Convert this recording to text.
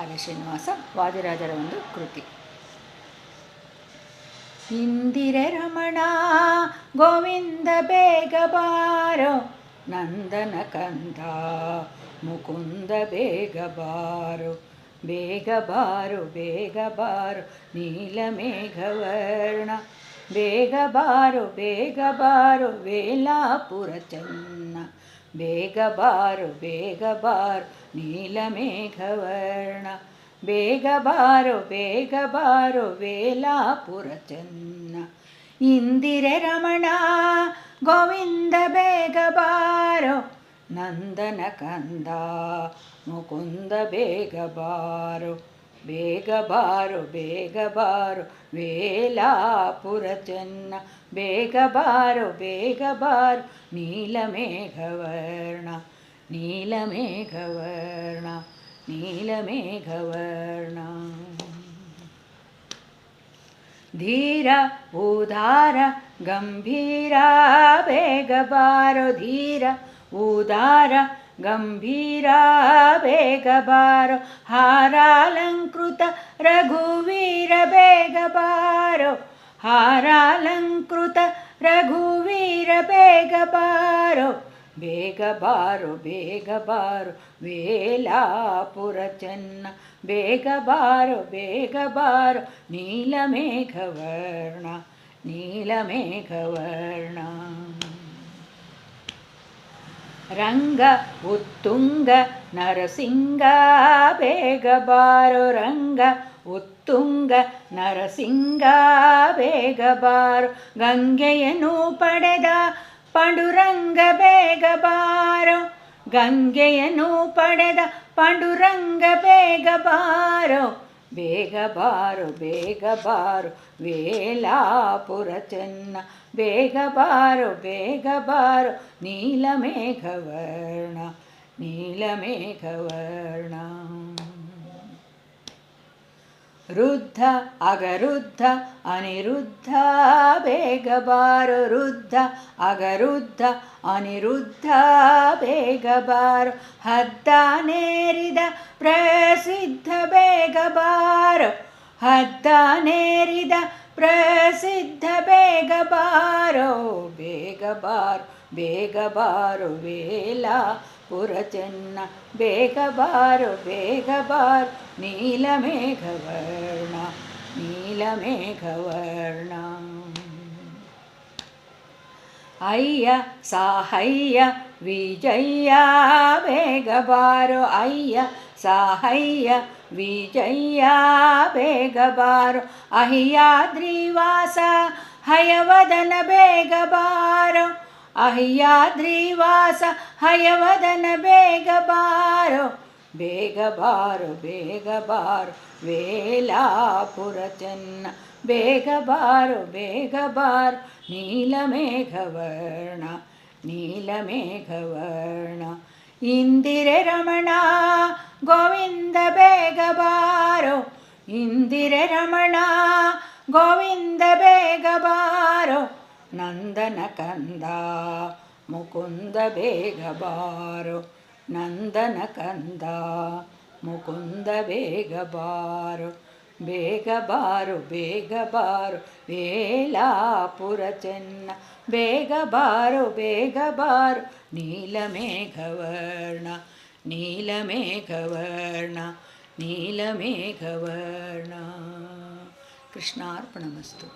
ಆರ್ಯ ಶ್ರೀನಿವಾಸ ವಾದಿರಾಜರ ಒಂದು ಕೃತಿ. ಇಂದಿರೆ ರಮಣ ಗೋವಿಂದ ಬೇಗ ಬಾರೋ, ನಂದನ ಕಂದ ಮುಕುಂದ ಬೇಗ ಬಾರೋ, ಬೇಗ ಬಾರೋ ಬೇಗ ಬಾರೋ ನೀಲಮೇಘವರ್ಣ, ಬೇಗ ಬಾರೋ ವೇಲಾಪುರ ಚೆನ್ನ, ಬೇಗ ಬಾರೋ ನೀಲಮೇಘವರ್ಣ, ಬೇಗ ಬಾರೋ ವೇಲಾಪುರ ಚೆನ್ನ. ಇಂದಿರೆ ರಮಣ ಗೋವಿಂದ ಬೇಗ ಬಾರೋ, ನಂದನ ಕಂದ ಮುಕುಂದ ಬೇಗ ಬಾರೋ, ಬೇಗ ಬಾರೋ ವೇಲಾಪುರ ಚೆನ್ನ, ಬೇಗ ಬಾರೋ ನೀಲಮೇಘವರ್ಣ, ನೀಲಮೇಘವರ್ಣ ನೀಲಮೇಘವರ್ಣ. ಧೀರ ಉದಾರ ಗಂಭೀರ ಬೇಗ ಬಾರೋ, ಧೀರ ಉದಾರ ಗಂಭೀರ ಬೇಗ ಬಾರೋ, ಹಾರಾಲಂಕೃತ ರಘುವೀರ ಬೇಗ ಬಾರೋ, ಹಾರಾಲಂಕೃತ ರಘುವೀರ ಬೇಗ ಬಾರೋ, ಬೇಗ ಬಾರೋ ವೇಲಾಪುರ ಚೆನ್ನ, ಬೇಗ ಬಾರೋ ನೀಲಮೇಘವರ್ಣ, ನೀಲಮೇಘವರ್ಣ. ರಂಗ ಉತ್ತುಂಗ ನರಸಿಂಗ ಬೇಗ ಬಾರೋ, ರಂಗ ಉತ್ತುಂಗ ನರಸಿಂಗ ಬೇಗ ಬಾರೋ, ಗಂಗೆಯನ್ನು ಪಡೆದ ಪಾಂಡುರಂಗ ಬೇಗ ಬಾರೋ, ಗಂಗೆಯನ್ನು ಪಡೆದ ಪಾಂಡುರಂಗ ಬೇಗ ಬಾರೋ, ಬೇಗ ಬಾರೋ ವೇಲಾಪುರ ಚೆನ್ನ, ಬೇಗ ಬಾರೋ ನೀಲಮೇಘವರ್ಣ, ನೀಲಮೇಘವರ್ಣ. ರುದ್ಧ ಅಗರುದ್ಧ ಅನಿರುದ್ಧ ಬೇಗ ಬಾರೋ, ರುದ್ಧ ಅಗರುದ್ಧ ಅನಿರುದ್ಧ ಬೇಗ ಬಾರೋ, ಹದ್ದಾನೇರಿದ ಪ್ರಸಿದ್ಧ ಬೇಗ ಬಾರೋ, ಹದ್ದಾನೇರಿದ ಪ್ರಸಿದ್ಧ ಬೇಗ ಬಾರೋ, ಬೇಗ ಬಾರೋ ವೇಲಾಪುರ ಚೆನ್ನ, ಬೇಗ ಬಾರೋ ನೀಲಮೇಘವರ್ಣ, ನೀಲಮೇಘವರ್ಣ. ಅಯ್ಯ ಸಾಹಯ್ಯ ವಿಜಯ ಬೇಗ ಬಾರೋ, ಅಯ್ಯ ಸಾಹಯ್ಯ ವಿಜಯ ಬೇಗ ಬಾರೋ, ಅಹಿಯಾದ್ರಿವಾಸ ಹಯವದನ ಬೇಗ ಬಾರೋ, ಅಹಿಯಾದ್ರಿವಾಸ ಹಯವದನ ಬೇಗ ಬಾರೋ, ಬೇಗ ಬಾರೋ ವೇಲಾಪುರ ಚೆನ್ನ, ಬೇಗ ಬಾರೋ ನೀಲಮೇಘವರ್ಣ, ನೀಲಮೇಘವರ್ಣ. ಇಂದಿರೆ ರಮಣ ಗೋವಿಂದ ಬೇಗ ಬಾರೋ, ಇಂದಿರೆ ರಮಣ ಗೋವಿಂದ ಬೇಗ ಬಾರೋ, ನಂದನ ಕಂದ ಮುಕುಂದ ಬೇಗ ಬಾರೋ, ನಂದನ ಕಂದ ಮುಕುಂದ ಬೇಗ ಬಾರೋ, ಬೇಗ ಬಾರೋ ವೇಲಾಪುರ ಚೆನ್ನ, ಬೇಗ ಬಾರೋ ನೀಲಮೇಘವರ್ಣ, ನೀಲಮೇಘವರ್ಣ ನೀಲಮೇಘವರ್ಣ. ಕೃಷ್ಣಾರ್ಪಣಮಸ್ತು.